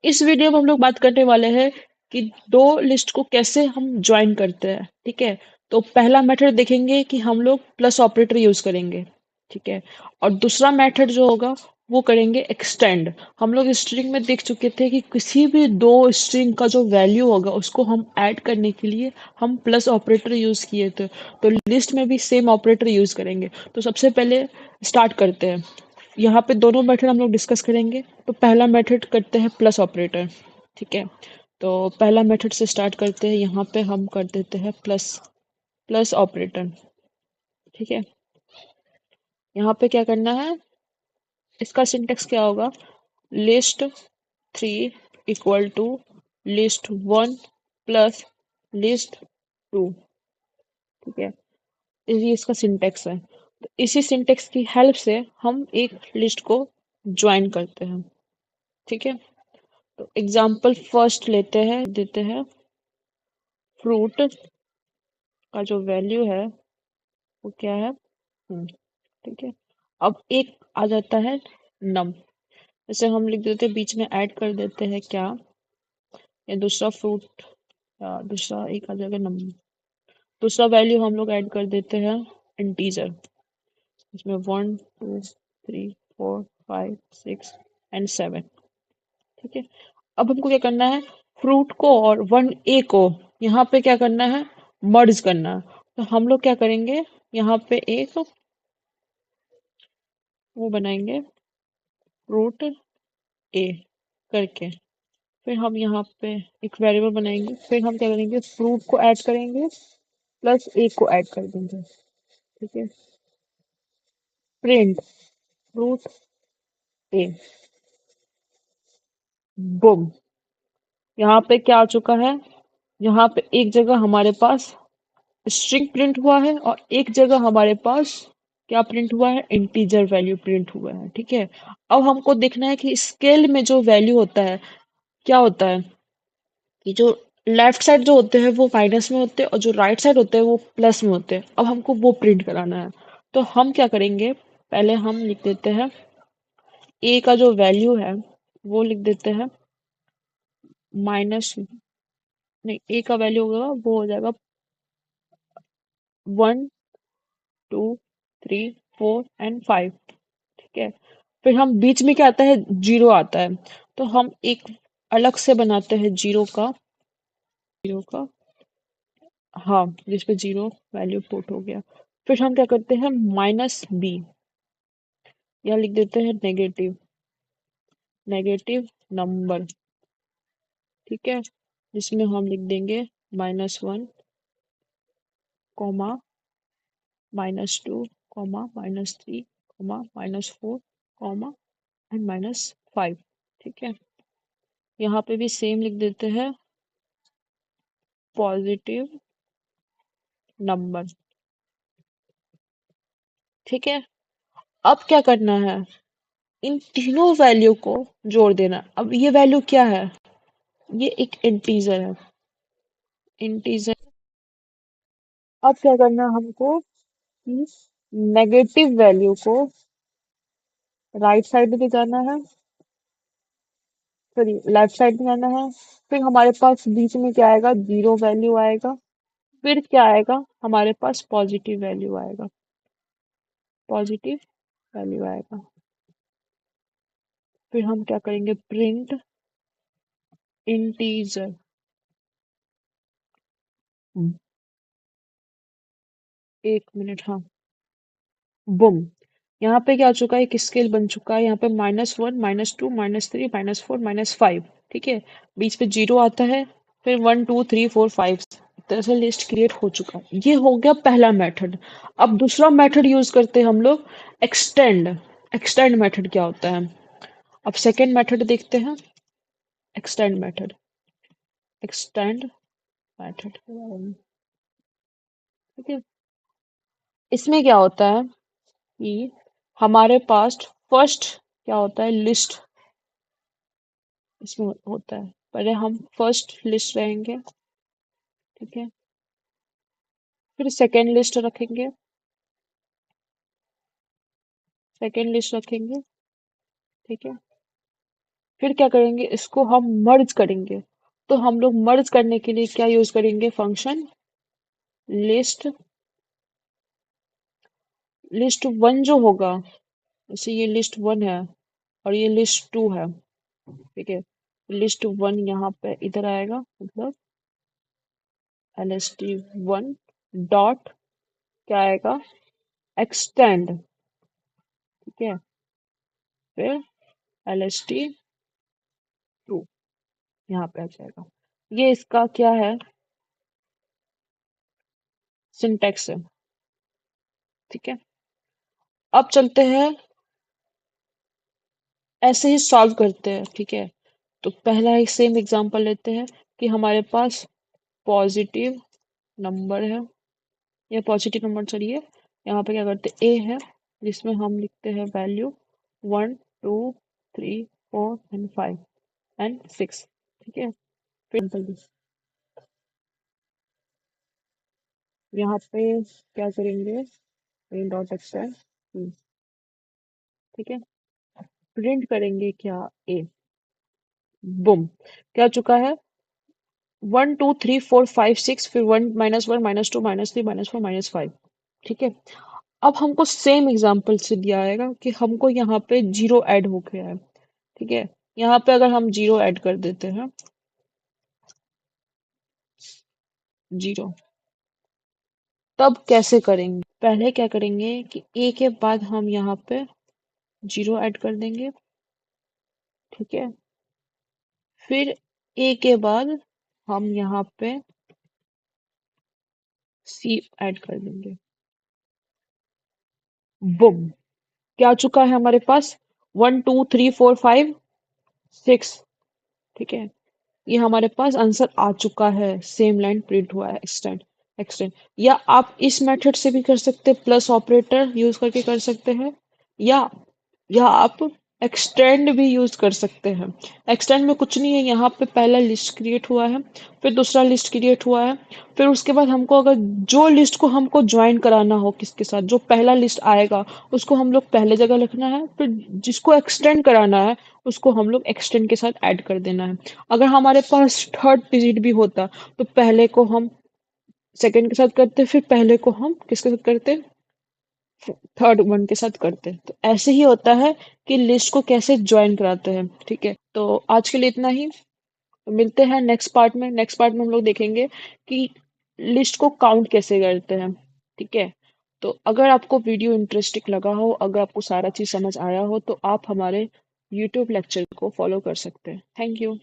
इस वीडियो में हम लोग बात करने वाले हैं कि दो लिस्ट को कैसे हम ज्वाइन करते हैं। ठीक है, तो पहला मेथड देखेंगे कि हम लोग प्लस ऑपरेटर यूज करेंगे। ठीक है, और दूसरा मेथड जो होगा वो करेंगे एक्सटेंड। हम लोग स्ट्रिंग में देख चुके थे कि किसी भी दो स्ट्रिंग का जो वैल्यू होगा उसको हम ऐड करने के लिए हम प्लस ऑपरेटर यूज किए थे। तो लिस्ट में भी सेम ऑपरेटर यूज करेंगे। तो सबसे पहले स्टार्ट करते हैं। यहाँ पे दोनों मेथड हम लोग डिस्कस करेंगे। तो पहला मेथड करते हैं प्लस ऑपरेटर। ठीक है, तो पहला मेथड से स्टार्ट करते हैं। यहाँ पे हम कर देते हैं प्लस प्लस ऑपरेटर। ठीक है, यहाँ पे क्या करना है, इसका सिंटेक्स क्या होगा, list three equal to list one plus list two. ठीक है, ये इसका सिंटेक्स है। तो इसी सिंटेक्स की हेल्प से हम एक लिस्ट को ज्वाइन करते हैं। ठीक है, तो एग्जाम्पल फर्स्ट लेते हैं, देते हैं फ्रूट का जो वैल्यू है वो क्या है, ठीक है। अब एक आ जाता है नम, जैसे हम लिख देते हैं बीच में ऐड कर देते हैं क्या, या दूसरा फ्रूट, या दूसरा एक आ जाएगा नम। दूसरा वैल्यू हम लोग ऐड कर देते हैं इंटीजर, इसमें 1 2 3 4 5 6 एंड 7। ठीक है, अब हमको क्या करना है, फ्रूट को और 1a को यहाँ पे क्या करना है, मर्ज करना है। तो हम लोग क्या करेंगे, यहाँ पे एक वो बनाएंगे फ्रूट ए करके, फिर हम यहाँ पे एक वेरिएबल बनाएंगे, फिर हम क्या करेंगे, फ्रूट को ऐड करेंगे प्लस ए को ऐड कर देंगे। ठीक है, प्रिंट फ्रूट ए, बुम। यहाँ पे क्या आ चुका है, यहाँ पे एक जगह हमारे पास स्ट्रिंग प्रिंट हुआ है और एक जगह हमारे पास क्या प्रिंट हुआ है, इंटीजर वैल्यू प्रिंट हुआ है। ठीक है, अब हमको देखना है कि स्केल में जो वैल्यू होता है क्या होता है, कि जो लेफ्ट साइड जो होते हैं वो माइनस में होते हैं और जो राइट साइड होते हैं वो प्लस में होते हैं। अब हमको वो प्रिंट कराना है। तो हम क्या करेंगे, पहले हम लिख देते हैं ए का जो वैल्यू है वो लिख देते हैं माइनस, नहीं ए का वैल्यू होगा वो हो जाएगा 1 2 3 4 एंड 5। ठीक है, फिर हम बीच में क्या आता है, जीरो आता है। तो हम एक अलग से बनाते हैं जीरो का, हाँ, जिसपे जीरो वैल्यू पुट हो गया। फिर हम क्या करते हैं, माइनस बी, या लिख देते हैं नेगेटिव नेगेटिव नंबर। ठीक है, जिसमें हम लिख देंगे -1, -2, -3, -4, एंड -5। ठीक है, यहाँ पे भी सेम लिख देते हैं पॉजिटिव नंबर। ठीक है, अब क्या करना है, इन तीनों वैल्यू को जोड़ देना। अब ये वैल्यू क्या है, ये एक इंटीजर है, इंटीजर। अब क्या करना है हमको, कि नेगेटिव वैल्यू को राइट साइड में ले जाना है, सॉरी लेफ्ट साइड में जाना है। फिर हमारे पास बीच में क्या आएगा, जीरो वैल्यू आएगा। फिर क्या आएगा, हमारे पास पॉजिटिव वैल्यू आएगा, पॉजिटिव वैल्यू आएगा। फिर हम क्या करेंगे, प्रिंट इंटीजर, एक मिनट, हाँ, बुम। यहाँ पे क्या हो चुका है, एक स्केल बन चुका है। यहाँ पे -1, -2, -3, -4, -5। ठीक है, बीच पे जीरो आता है, फिर 1 2 3 4 5, एक तरह से लिस्ट क्रिएट हो चुका है। ये हो गया पहला मेथड। अब दूसरा मेथड यूज करते हैं हम लोग, एक्सटेंड। एक्सटेंड मेथड क्या होता है, अब सेकेंड मेथड देखते हैं, एक्सटेंड मेथड, एक्सटेंड मेथड। ठीक है, इसमें क्या होता है कि हमारे पास फर्स्ट क्या होता है, लिस्ट इसमें होता है। पहले हम फर्स्ट लिस्ट रहेंगे, ठीक है, फिर सेकेंड लिस्ट रखेंगे, सेकेंड लिस्ट रखेंगे। ठीक है, फिर क्या करेंगे, इसको हम मर्ज करेंगे। तो हम लोग मर्ज करने के लिए क्या यूज करेंगे, फंक्शन लिस्ट। लिस्ट वन जो होगा, जैसे ये लिस्ट वन है और ये लिस्ट टू है, ठीक है। लिस्ट वन यहाँ पे इधर आएगा, मतलब lst1 डॉट क्या आएगा, एक्सटेंड, ठीक है। फिर lst2 यहाँ पे आ जाएगा। ये इसका क्या है, सिंटेक्स है, ठीक है। अब चलते हैं, ऐसे ही सॉल्व करते हैं, ठीक है। तो पहला एक सेम एग्जांपल लेते हैं कि हमारे पास पॉजिटिव नंबर है, या पॉजिटिव नंबर चलिए, यहाँ पे क्या करते हैं, ए है, जिसमें हम लिखते हैं वैल्यू 1 2 3 4 एंड 5 एंड 6, ठीक है। फिर यहाँ पे क्या करेंगे, डॉट एक्सटेंड, ठीक है। प्रिंट करेंगे क्या, ए, बुम, क्या चुका है, 1 2 3 4 5 6, फिर 1 -1 -2 -3 -4 -5, ठीक है। अब हमको सेम एग्जांपल से दिया आएगा कि हमको यहाँ पे जीरो ऐड हो गया है, ठीक है। यहाँ पे अगर हम जीरो ऐड कर देते हैं, जीरो, तब कैसे करेंगे, पहले क्या करेंगे कि ए के बाद हम यहाँ पे जीरो ऐड कर देंगे, ठीक है। फिर ए के बाद हम यहाँ पे सी ऐड कर देंगे, बुम, क्या आ चुका है हमारे पास, 1 2 3 4 5 6, ठीक है। ये हमारे पास आंसर आ चुका है, सेम लाइन प्रिंट हुआ है, एक्सटेंड, एक्सटेंड। या आप इस मेथड से भी कर सकते हैं, प्लस ऑपरेटर यूज करके कर सकते हैं, या आप एक्सटेंड भी यूज कर सकते हैं। एक्सटेंड में कुछ नहीं है, यहाँ पे पहला लिस्ट क्रिएट हुआ है, फिर दूसरा लिस्ट क्रिएट हुआ है, फिर उसके बाद हमको अगर जो लिस्ट को हमको ज्वाइन कराना हो किसके साथ, जो पहला लिस्ट आएगा उसको हम लोग पहले जगह लिखना है, फिर जिसको एक्सटेंड कराना है उसको हम लोग एक्सटेंड के साथ ऐड कर देना है। अगर हमारे पास थर्ड डिजिट भी होता तो पहले को हम सेकंड के साथ करते, फिर पहले को हम किसके साथ करते, थर्ड वन के साथ करते हैं। तो ऐसे ही होता है कि लिस्ट को कैसे ज्वाइन कराते हैं, ठीक है। तो आज के लिए इतना ही, मिलते हैं नेक्स्ट पार्ट में। नेक्स्ट पार्ट में हम लोग देखेंगे कि लिस्ट को काउंट कैसे करते हैं, ठीक है। तो अगर आपको वीडियो इंटरेस्टिंग लगा हो, अगर आपको सारा चीज समझ आया हो, तो आप हमारे यूट्यूब लेक्चर को फॉलो कर सकते हैं। Thank you.